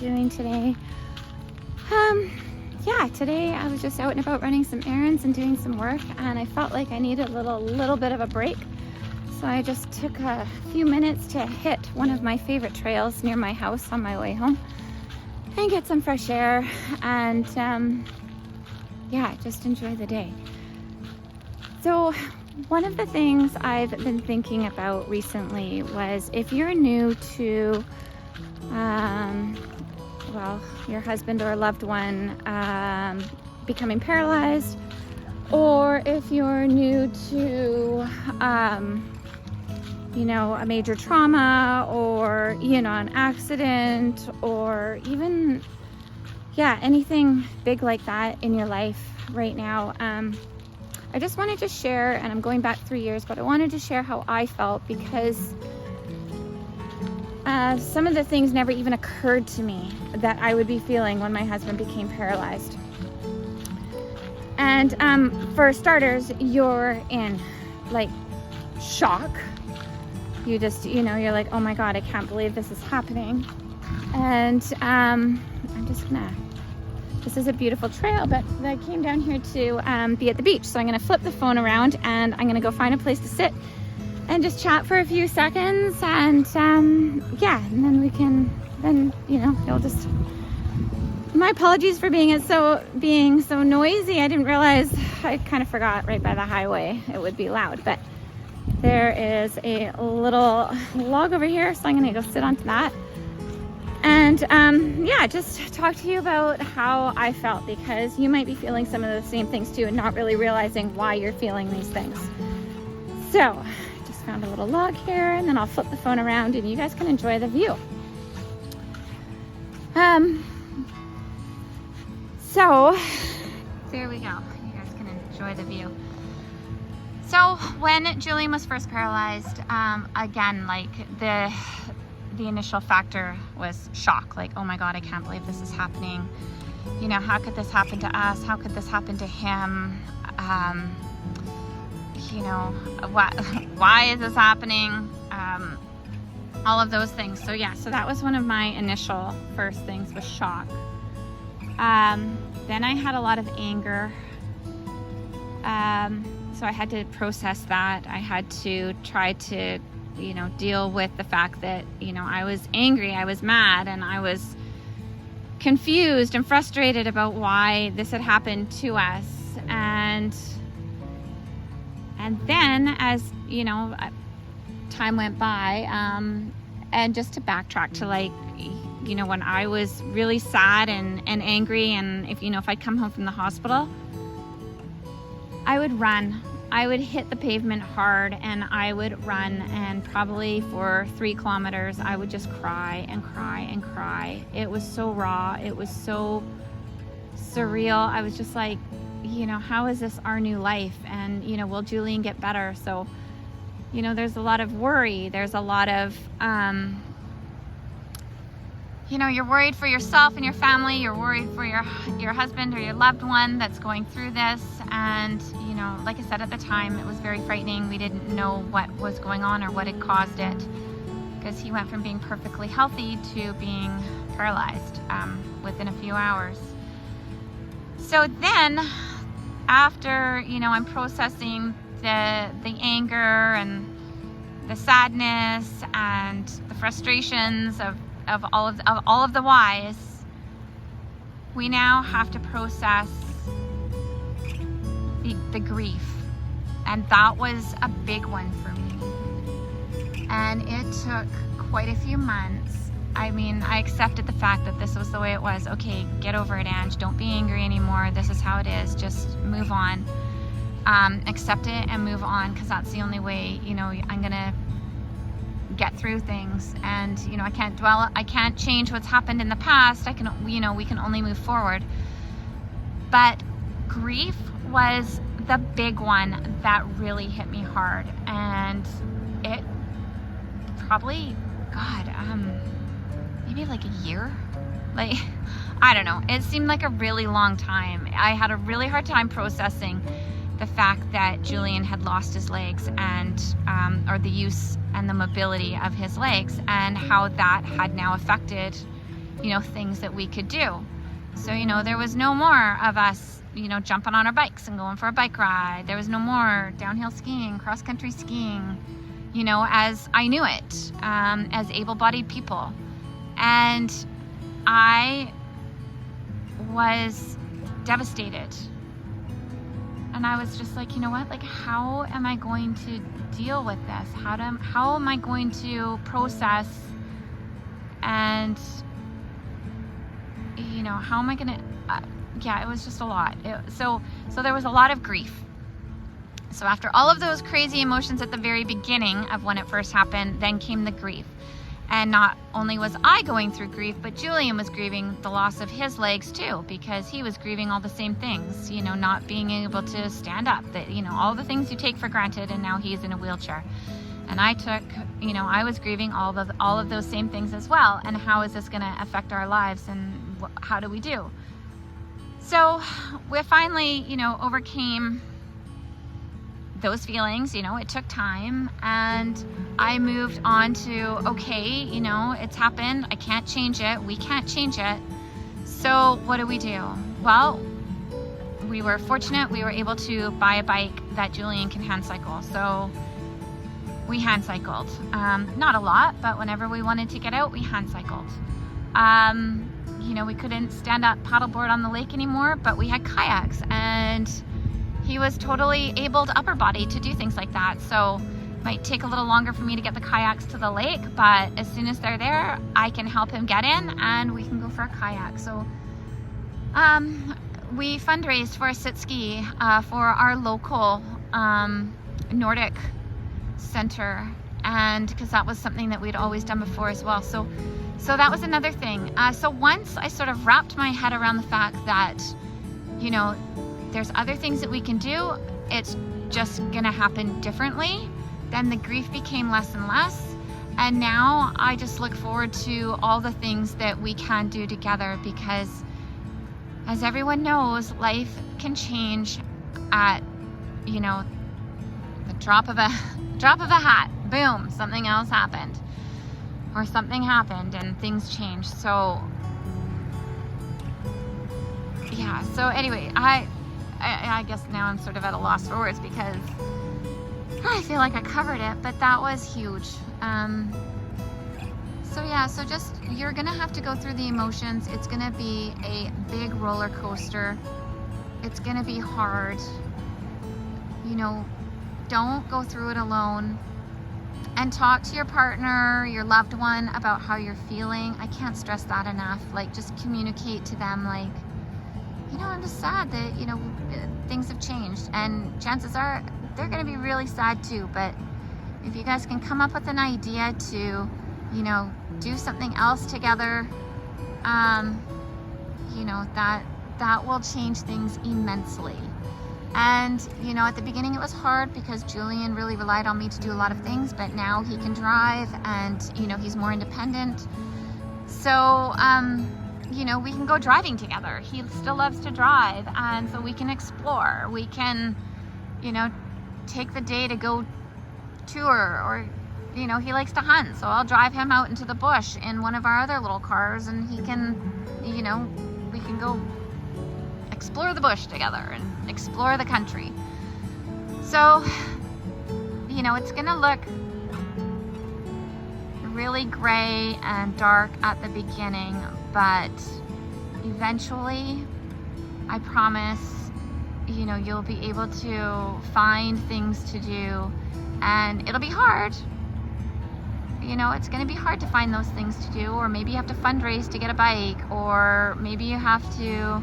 doing today? Yeah, today I was just out and about running some errands and doing some work, and I felt like I needed a little bit of a break. So I just took a few minutes to hit one of my favorite trails near my house on my way home and get some fresh air and yeah, just enjoy the day. So one of the things I've been thinking about recently was if you're new to your husband or a loved one becoming paralyzed, or if you're new to a major trauma, or an accident, or even anything big like that in your life right now, I just wanted to share, and I'm going back 3 years, but I wanted to share how I felt, because some of the things never even occurred to me that I would be feeling when my husband became paralyzed. And for starters, you're in like shock. You just, you're like, oh my God, I can't believe this is happening. And this is a beautiful trail, but I came down here to be at the beach. So I'm gonna flip the phone around and I'm gonna go find a place to sit and just chat for a few seconds, and and then you'll just, my apologies for being so noisy. I didn't realize, I kind of forgot right by the highway it would be loud, but there is a little log over here, so I'm gonna go sit onto that and just talk to you about how I felt, because you might be feeling some of the same things too and not really realizing why you're feeling these things. So just found a little log here, and then I'll flip the phone around and you guys can enjoy the view. So there we go. You guys can enjoy the view. So when Julian was first paralyzed, again, like the initial factor was shock. Like, oh my God, I can't believe this is happening. How could this happen to us? How could this happen to him? Why is this happening? All of those things. So that was one of my initial first things, was shock. Then I had a lot of anger. So I had to process that. I had to try to, deal with the fact that, I was angry, I was mad, and I was confused and frustrated about why this had happened to us. And then as, time went by, and just to backtrack to when I was really sad and angry, and if I'd come home from the hospital, I would run. I would hit the pavement hard, and I would run, and probably for 3 kilometers I would just cry and cry and cry. It was so raw. It was so surreal. I was just like, how is this our new life? And, will Julian get better? So, there's a lot of worry. There's a lot of, you're worried for yourself and your family. You're worried for your husband or your loved one that's going through this. And, like I said, at the time, it was very frightening. We didn't know what was going on or what had caused it, because he went from being perfectly healthy to being paralyzed within a few hours. So then, after, I'm processing the anger and the sadness and the frustrations of all of the whys, we now have to process the grief. And that was a big one for me. And it took quite a few months. I accepted the fact that this was the way it was. Okay, get over it, Ange. Don't be angry anymore. This is how it is. Just move on. Accept it and move on, because that's the only way, I'm gonna get through things. And I can't dwell, I can't change what's happened in the past. I can, we can only move forward. But grief was the big one that really hit me hard, and it probably, maybe like a year, I don't know, it seemed like a really long time. I had a really hard time processing the fact that Julian had lost his legs, and or the use and the mobility of his legs, and how that had now affected things that we could do. So, there was no more of us, jumping on our bikes and going for a bike ride. There was no more downhill skiing, cross-country skiing, as I knew it, as able-bodied people. And I was devastated. And I was just like, you know what? Like, how am I going to deal with this? How am I going to process and, how am I going to, it was just a lot. So there was a lot of grief. So after all of those crazy emotions at the very beginning of when it first happened, then came the grief. And not only was I going through grief, but Julian was grieving the loss of his legs too, because he was grieving all the same things, not being able to stand up, that, all the things you take for granted, and now he's in a wheelchair. And I took, I was grieving all of those same things as well. And how is this going to affect our lives, and how do we do? So we finally, overcame those feelings. It took time, and I moved on to, okay, it's happened. I can't change it. We can't change it. So what do we do? Well, we were fortunate. We were able to buy a bike that Julian can hand cycle. So we hand cycled. Not a lot, but whenever we wanted to get out, we hand cycled. We couldn't stand up paddleboard on the lake anymore, but we had kayaks, and he was totally able to upper body to do things like that. So it might take a little longer for me to get the kayaks to the lake, but as soon as they're there, I can help him get in and we can go for a kayak. So we fundraised for a sit ski for our local Nordic center, and because that was something that we'd always done before as well. So that was another thing. So once I sort of wrapped my head around the fact that, there's other things that we can do, it's just gonna happen differently, then the grief became less and less. And now I just look forward to all the things that we can do together, because as everyone knows, life can change at, the drop of a hat. Boom, something else happened. Or something happened and things changed. So yeah, so anyway, I guess now I'm sort of at a loss for words, because I feel like I covered it, but that was huge. So just, you're gonna have to go through the emotions. It's gonna be a big roller coaster. It's gonna be hard. Don't go through it alone. And talk to your partner, your loved one, about how you're feeling. I can't stress that enough. Like, just communicate to them, like, I'm just sad that, things have changed. And chances are they're going to be really sad too. But if you guys can come up with an idea to, do something else together, that will change things immensely. And, at the beginning it was hard because Julian really relied on me to do a lot of things, but now he can drive and, he's more independent. So, we can go driving together. He still loves to drive, and so we can explore. We can, take the day to go tour, or, he likes to hunt, so I'll drive him out into the bush in one of our other little cars, and he can, we can go explore the bush together and explore the country. So, it's gonna look really gray and dark at the beginning, but eventually, I promise, you'll be able to find things to do, and it'll be hard. It's gonna be hard to find those things to do, or maybe you have to fundraise to get a bike, or maybe you have to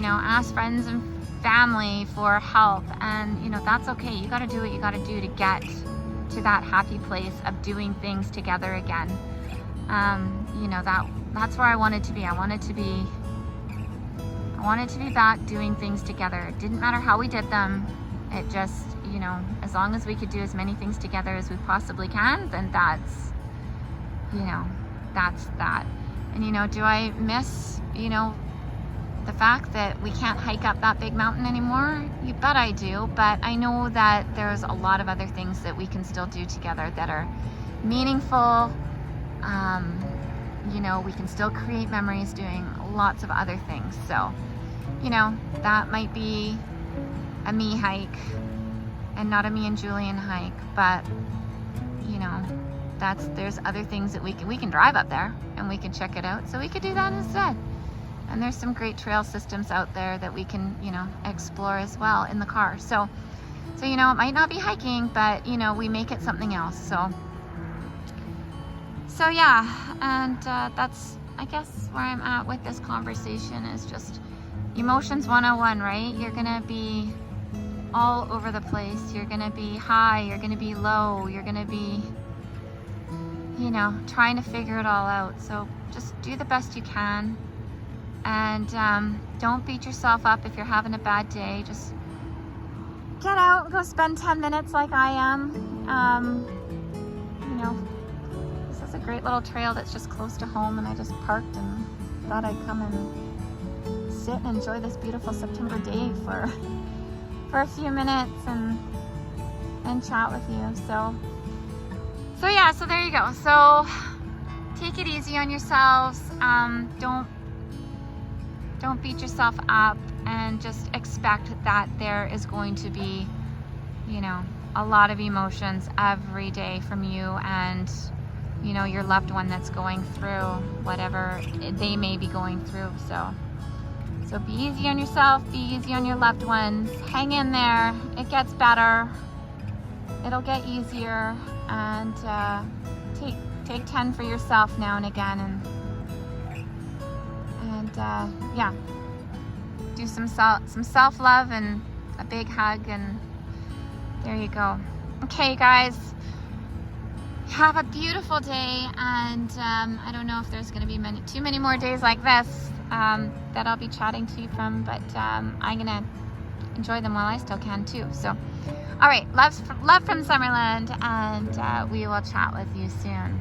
ask friends and family for help, and that's okay. You got to do what you got to do to get to that happy place of doing things together again. That's where I wanted to be. I wanted to be back doing things together. It didn't matter how we did them. It just, as long as we could do as many things together as we possibly can, then that's that. And do I miss, the fact that we can't hike up that big mountain anymore? You bet I do, but I know that there's a lot of other things that we can still do together that are meaningful, you know, we can still create memories doing lots of other things. So, you know, that might be a me hike and not a me and Julian hike, but you know, there's other things that we can drive up there and we can check it out. So we could do that instead. And there's some great trail systems out there that we can, you know, explore as well in the car. So you know, it might not be hiking, but you know, we make it something else. So yeah, and that's, I guess, where I'm at with this conversation is just emotions 101, right? You're gonna be all over the place. You're gonna be high, you're gonna be low, you're gonna be, you know, trying to figure it all out. So just do the best you can, and don't beat yourself up if you're having a bad day. Just get out and go spend 10 minutes like I am. You know, this is a great little trail that's just close to home, and I just parked and thought I'd come and sit and enjoy this beautiful September day for a few minutes and chat with you. So yeah, so there you go. So take it easy on yourselves. Don't beat yourself up, and just expect that there is going to be, you know, a lot of emotions every day from you and, you know, your loved one that's going through whatever they may be going through. So be easy on yourself, be easy on your loved ones, hang in there, it gets better, it'll get easier, and take 10 for yourself now and again, and yeah, do some self-love and a big hug, and there you go. Okay guys, have a beautiful day, and I don't know if there's going to be too many more days like this that I'll be chatting to you from, but I'm gonna enjoy them while I still can too. So all right, love from Summerland, and we will chat with you soon.